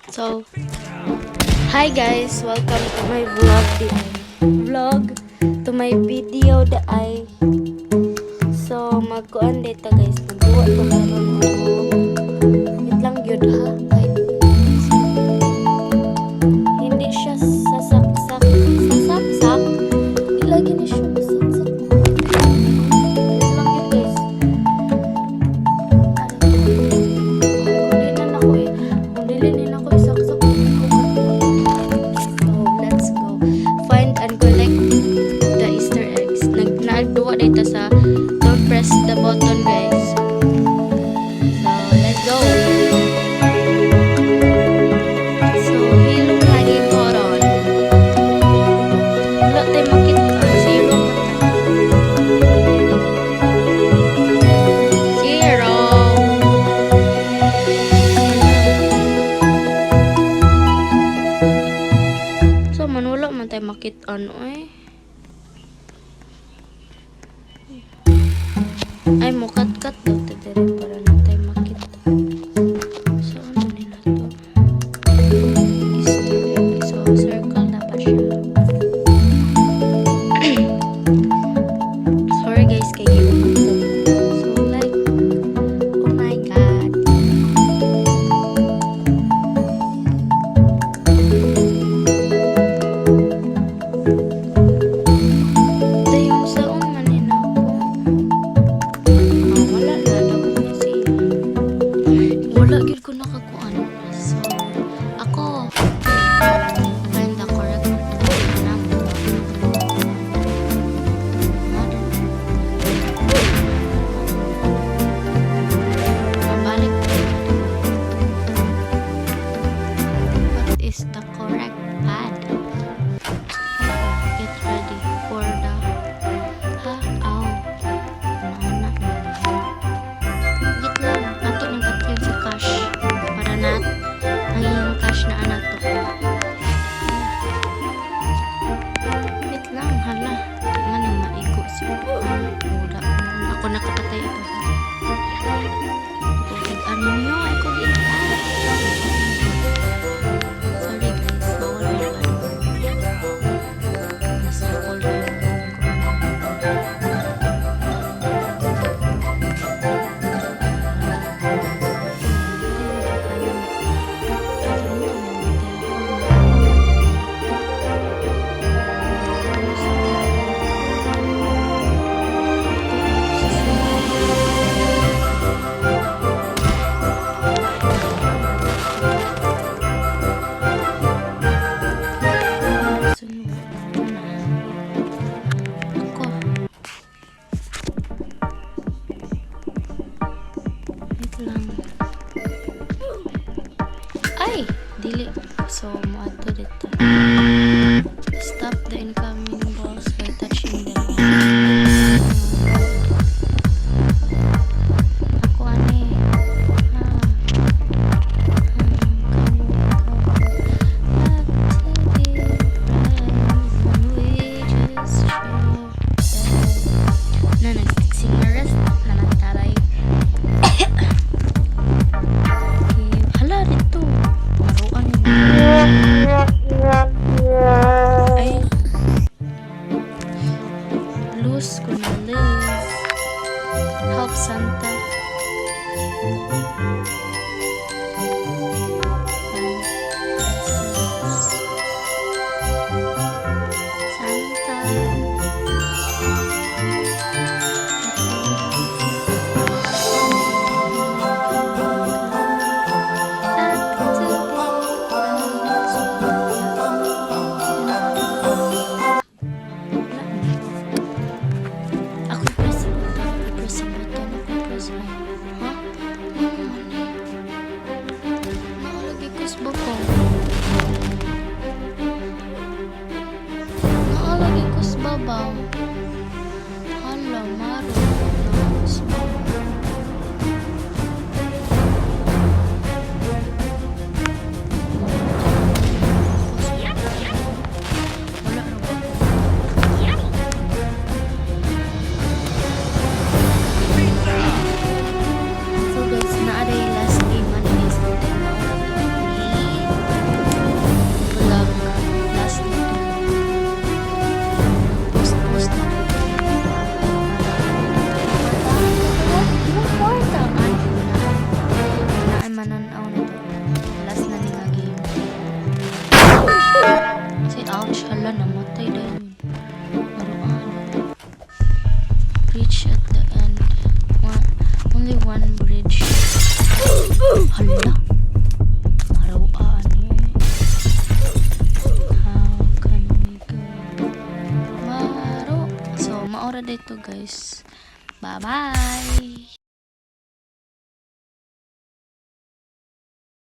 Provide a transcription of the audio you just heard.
So, hi guys, welcome to my to my video that I magkuan dito guys, magduwa to karon wait lang gyud ha kay hindi siya sasaksak di lagi ni siya sasaksak wait lang gyud guys kung dili na ako isaksak so let's go find and collect the Easter eggs. Nagduwa dito sa don't press the button guys. So let's go. So hilong lagi koron. Wala tayo makita zero zero. So man wala man tayo makita ano eh. Ay mo kat daw tadere para na tayo makita. So ano nila to? Easter egg. So circle dapat siya. Sorry guys kay so like oh my god. Dayon sa umanin ako. Wala gid ko nakakuan. So, ako find the correct number. Mabalik. What is the correct pad? Get ready for the nauna. Git lang. Ato ng tatlong sa cash. Para na ang iyong cash na anak to. Wait lang, hala. Man ang maigo siya. Wala. Ako nakapatay ito. Ano nyo? Ay ko gitan. Sorry guys. Nawala na ba? Nasa folder. Ay, dili. So, moadto dito. Stop the incoming balls by touching them. Ako ani. Na nag-sing na rest na nagtaray. Hala dito. Maruan yun. Ay. Lose ko na lose. Help Santa. Naalagay ko sa babaw. Hala, maro. Wala na ba? So guys, naaday last game man is reach at the end. Only one bridge. Hala. Marawaan eh. How can we go? Maro. So, maura dito guys. Bye-bye.